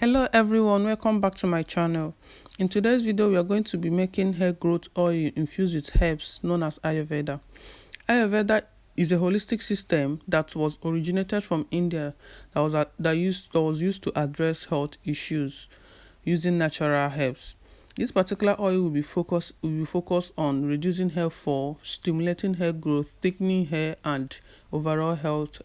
Hello everyone, welcome back to my channel. In today's video, we are going to be making hair growth oil infused with herbs known as Ayurveda. Ayurveda is a holistic system that was originated from India that was used to address health issues using natural herbs. This particular oil will be focused on reducing hair fall, stimulating hair growth, thickening hair, and overall health.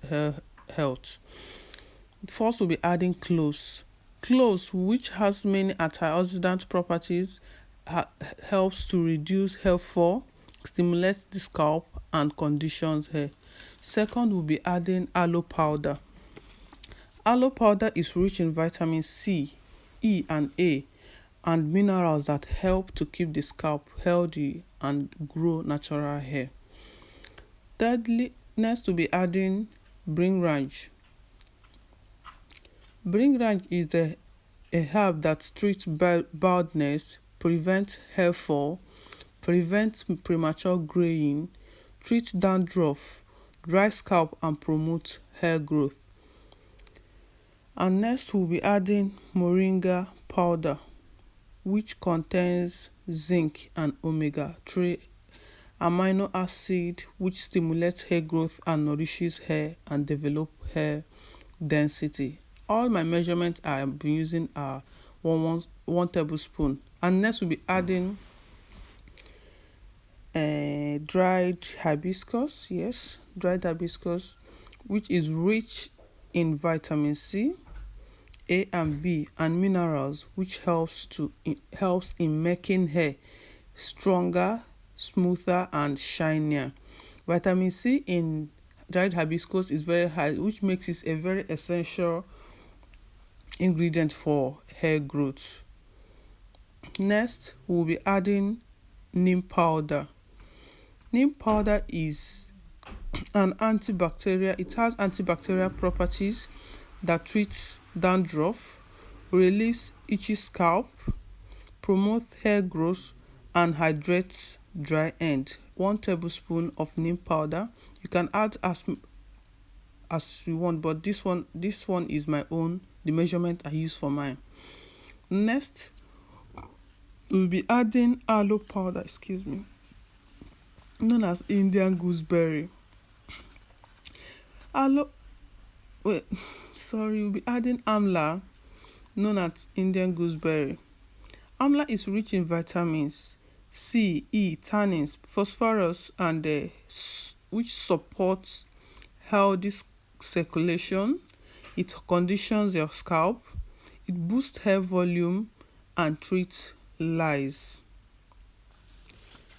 First, we'll be adding cloves. Cloves, which has many antioxidant properties, helps to reduce hair fall, stimulates the scalp, and conditions hair. Second, we'll be adding aloe powder. Aloe powder is rich in vitamin C, E, and A, and minerals that help to keep the scalp healthy and grow natural hair. Thirdly, next we'll be adding bringraj. Bringraj is a herb that treats baldness, prevents hair fall, prevents premature graying, treats dandruff, dry scalp, and promotes hair growth. And next we'll be adding Moringa powder, which contains zinc and omega-3 amino acid, which stimulates hair growth and nourishes hair and develop hair density. All my measurements I've been using are one tablespoon. And next we'll be adding dried hibiscus. Yes, dried hibiscus, which is rich in vitamin C, A and B, and minerals, which helps in making hair stronger, smoother, and shinier. Vitamin C in dried hibiscus is very high, which makes it a very essential ingredient for hair growth. Next, we'll be adding neem powder. Neem powder is an antibacterial. It has antibacterial properties that treats dandruff, relieves itchy scalp, promotes hair growth, and hydrates dry end. 1 tablespoon of neem powder. You can add as you want, but this one is my own, the measurement I use for mine. Next, we'll be adding aloe powder, known as Indian gooseberry. Aloe wait We'll be adding amla, known as Indian gooseberry. Amla is rich in vitamins C, E, tannins, phosphorus, and which supports healthy circulation. It conditions your scalp, it boosts hair volume, and treats lice.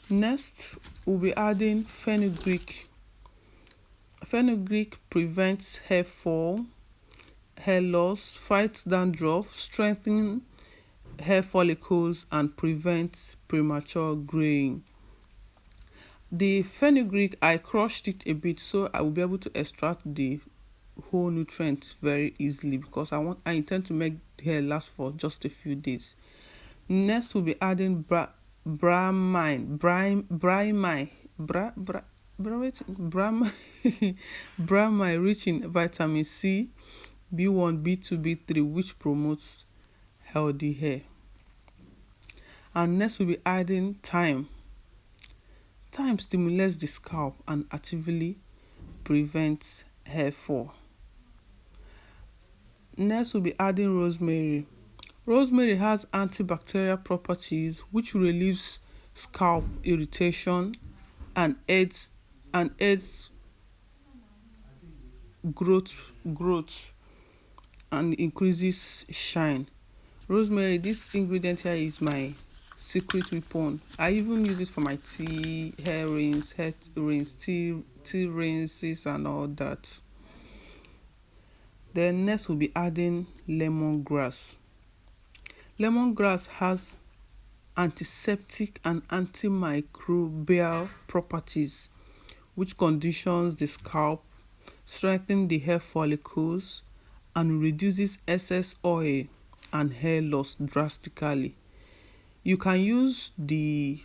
Next, we'll be adding fenugreek. Fenugreek prevents hair fall, hair loss, fights dandruff, strengthens hair follicles, and prevents premature graying. The fenugreek, I crushed it a bit so I will be able to extract the whole nutrients very easily, because I intend to make the hair last for just a few days. Next, we'll be adding bromine, bromine, rich in vitamin C, B1, B2, B3, which promotes healthy hair. And next, we'll be adding thyme. Thyme stimulates the scalp and actively prevents hair fall. Next, we'll be adding rosemary. Rosemary has antibacterial properties which relieves scalp irritation and aids growth and increases shine. Rosemary, this ingredient here is my secret weapon. I even use it for my tea, hair rinse, tea rinses, and all that. Then next we'll be adding lemongrass. Lemongrass has antiseptic and antimicrobial properties, which conditions the scalp, strengthens the hair follicles, and reduces excess oil and hair loss drastically. You can use the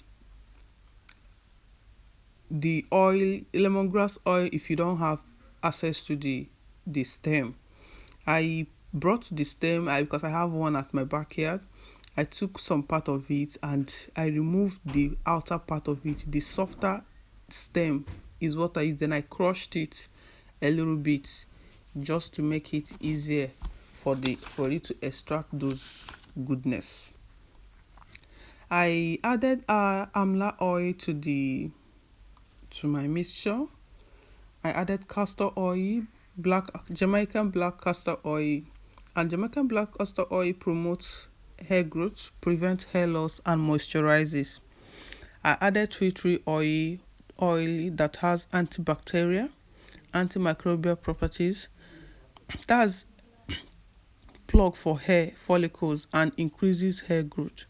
lemongrass oil if you don't have access to the stem. I brought the stem, because I have one at my backyard. I took some part of it and I removed the outer part of it. The softer stem is what I used. Then I crushed it a little bit just to make it easier for it to extract those goodness. I added amla oil to my mixture. I added castor oil, Jamaican black castor oil, and Jamaican black castor oil promotes hair growth, prevents hair loss, and moisturizes. I added tree oil that has antibacterial, antimicrobial properties. That's plug for hair follicles and increases hair growth.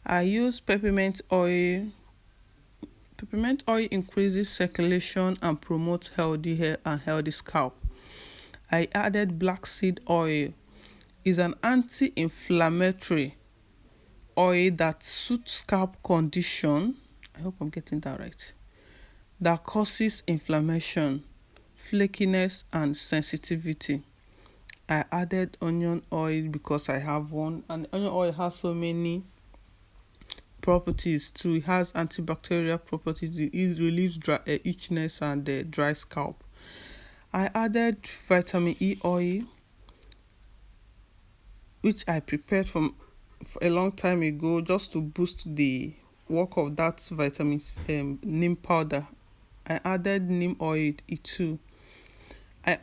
I use peppermint oil. Peppermint oil increases circulation and promotes healthy hair and healthy scalp. I added black seed oil. It's an anti-inflammatory oil that suits scalp condition. I hope I'm getting that right. That causes inflammation, flakiness, and sensitivity. I added onion oil because I have one, and onion oil has so many properties too. It has antibacterial properties. It relieves itchiness and dry scalp. I added vitamin E oil, which I prepared from a long time ago just to boost the work of that vitamin neem powder. I added neem oil too. I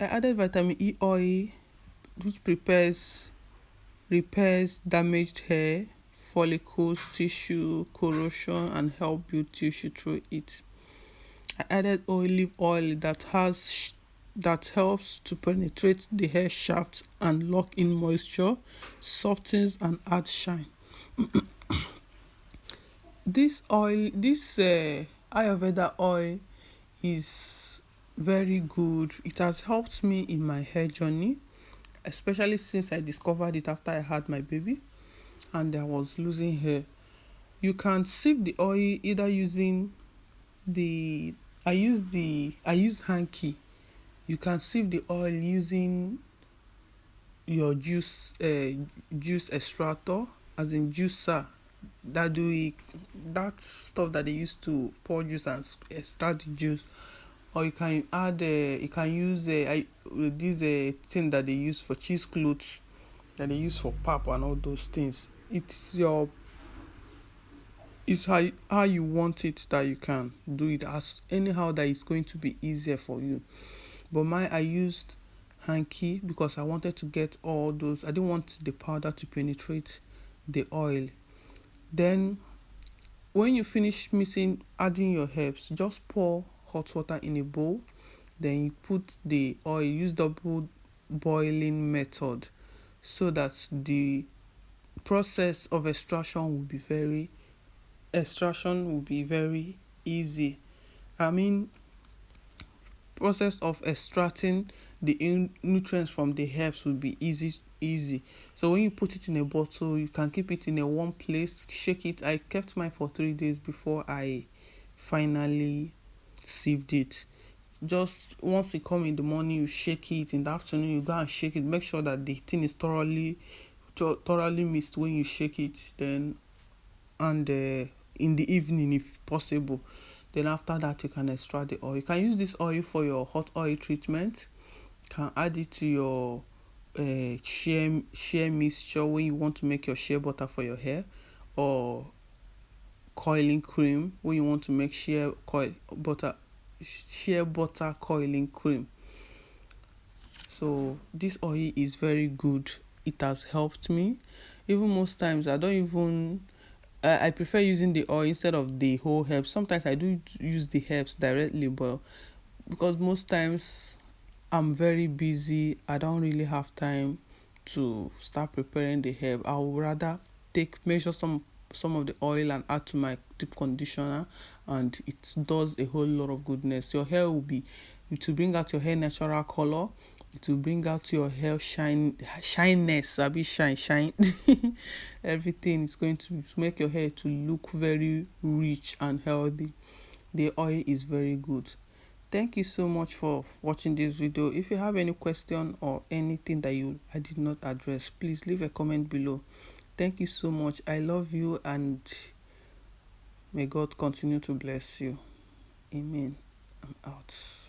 added vitamin E oil, which repairs damaged hair, follicles, tissue, corrosion, and help build tissue through it. I added olive oil that helps to penetrate the hair shaft and lock in moisture, softens and adds shine. This Ayurveda oil is very good. It has helped me in my hair journey, especially since I discovered it after I had my baby and I was losing hair. You can sieve the oil either using the I use hanky. You can sieve the oil using your juice extractor, as in juicer, that stuff that they use to pour juice and extract the juice. Or you can use this thing that they use for cheese cloth, that they use for pap and all those things. It's how you want it, that you can do it as anyhow that is going to be easier for you. But I used hanky because I wanted to get all those. I didn't want the powder to penetrate the oil. Then when you finish adding your herbs, just pour hot water in a bowl. Then you put the oil. Use double boiling method so that the process of extraction will be very easy. Process of extracting the nutrients from the herbs will be easy. So when you put it in a bottle, you can keep it in a warm place, shake it. I kept mine for 3 days before I finally sieved it. Just once you come in the morning, you shake it. In the afternoon, you go and shake it. Make sure that the thing is thoroughly mixed when you shake it. Then and in the evening if possible. Then after that, you can extract the oil. You can use this oil for your hot oil treatment. You can add it to your shea mixture when you want to make your shea butter for your hair, or coiling cream when you want to make shea butter coiling cream. So this oil is very good. It has helped me. Even most times I prefer using the oil instead of the whole herbs. Sometimes I do use the herbs directly, but because most times I'm very busy, I don't really have time to start preparing the herb. I would rather measure some of the oil and add to my deep conditioner, and it does a whole lot of goodness. Your hair it will bring out your hair natural color. It will bring out your hair shyness, shine. Everything is going to make your hair to look very rich and healthy. The oil is very good. Thank you so much for watching this video. If you have any question or anything that I did not address, please leave a comment below. Thank you so much. I love you, and may God continue to bless you. Amen. I'm out.